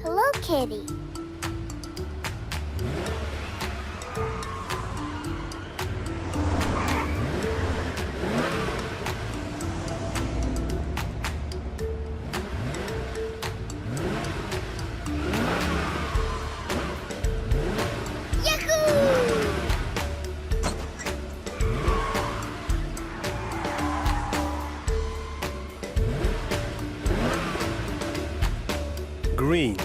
Hello, Kitty. Green.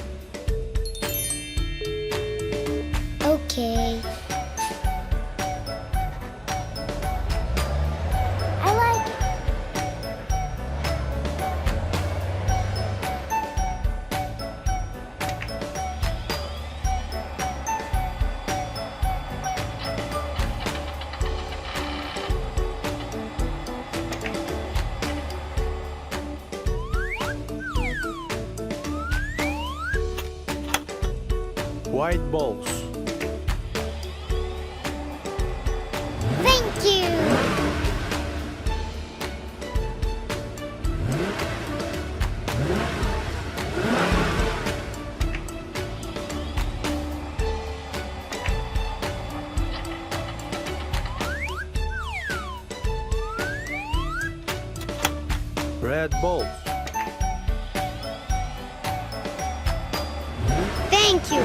Okay. I like it. White balls. Thank you. Red balls. Thank you.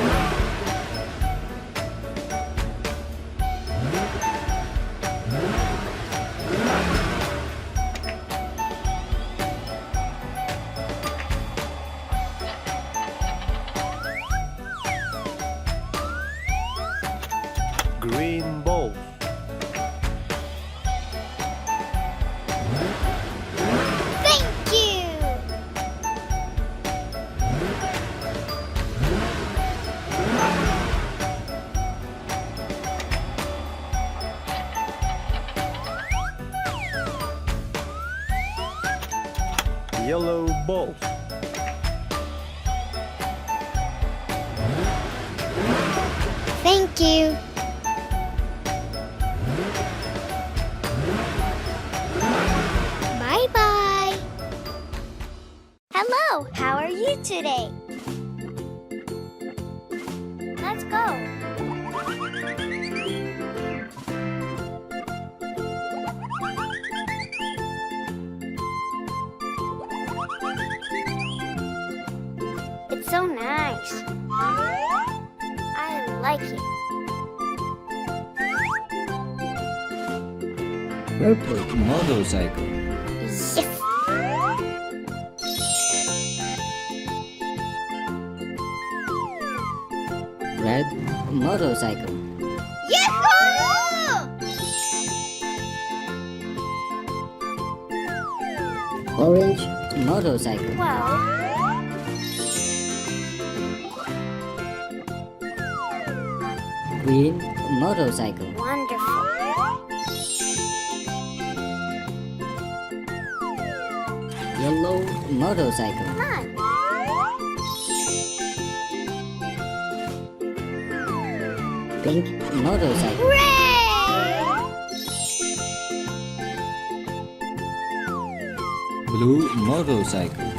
Green balls. Thank you. Yellow balls. Thank you. Bye-bye. Hello, how are you today? Let's go. It's so nice. I like it. Purple motorcycle. Yes. Red motorcycle. Yahoo! Orange motorcycle. Well, Green motorcycle. wonderful. Yellow motorcycle. Come on. Pink motorcycle. Hooray! Blue motorcycle.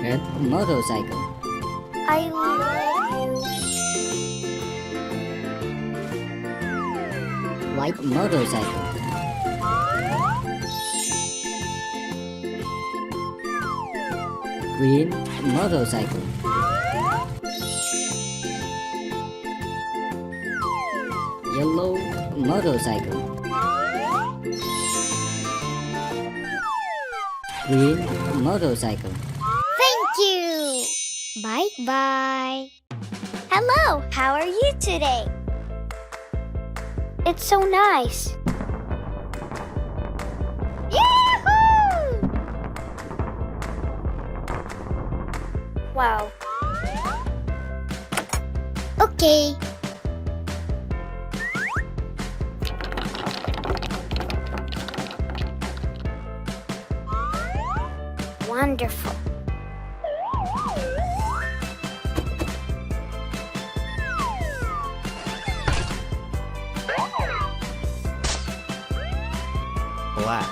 Red motorcycle. I love you. White motorcycle. Green motorcycle. Yellow motorcycle. Green motorcycle. Thank you. Bye-bye. Hello, how are you today? It's so nice. Yahoo! Wow. Okay. Wonderful. Black.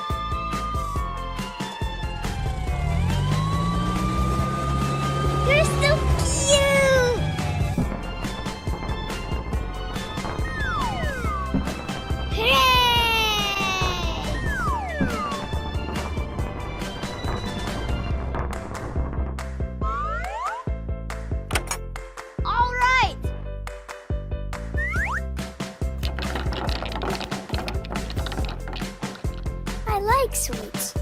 like sweets.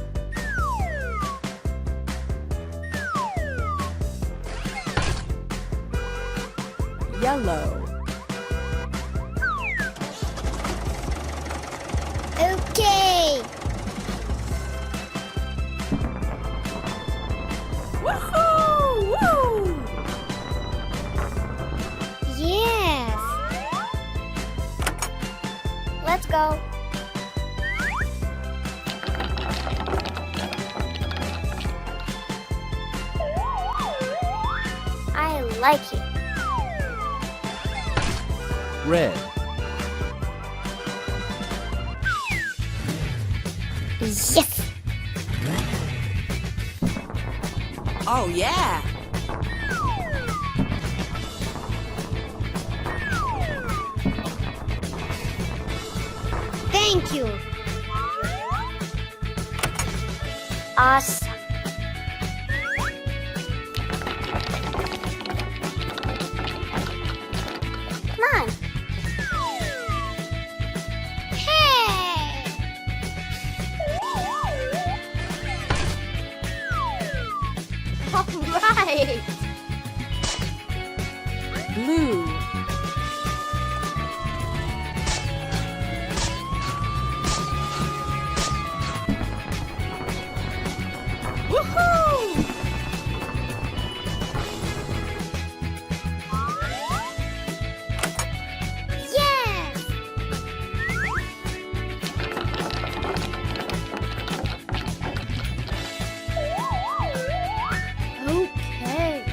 Yellow. Okay. Woohoo! Woo! Yes. Let's go. I like it. Red. Yes. Oh, yeah. Thank you. Awesome. Come on. Hey! All right. Blue. Woohoo! Yes. Okay.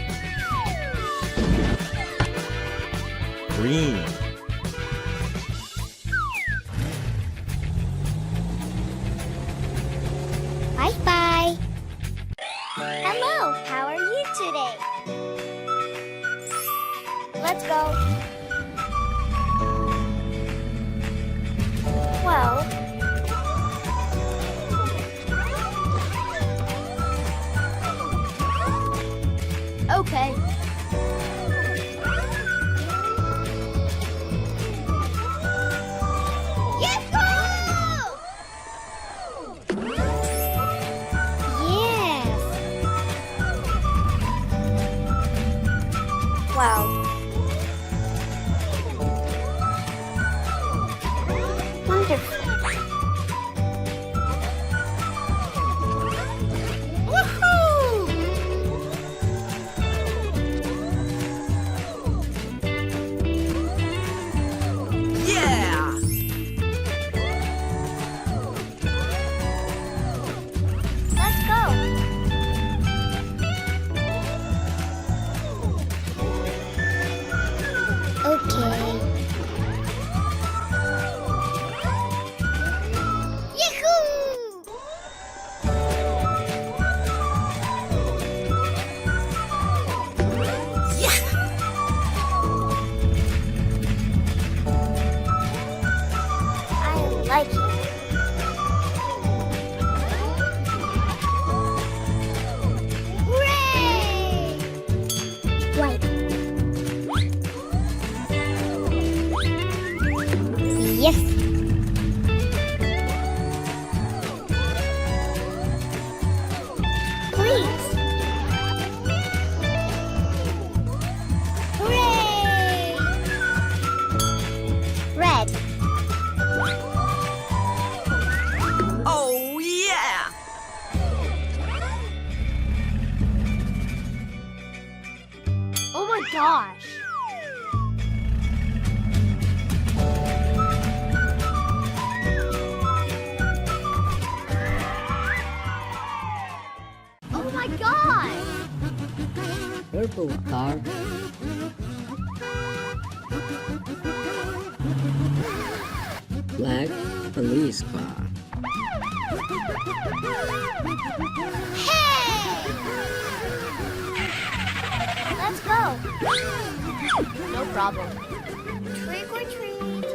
Green. Bye-bye. Hello, how are you today? Let's go. Well, okay. Yes. Wow. Wonderful. Yeah! Let's go. Okay. Yahoo! Yeah! I like it. Hooray! White. Yes. Please. Hooray! Red. Oh, yeah! Oh my gosh. Oh my god. Purple car. Black police car. Hey! Let's go. No problem. Trick or treat.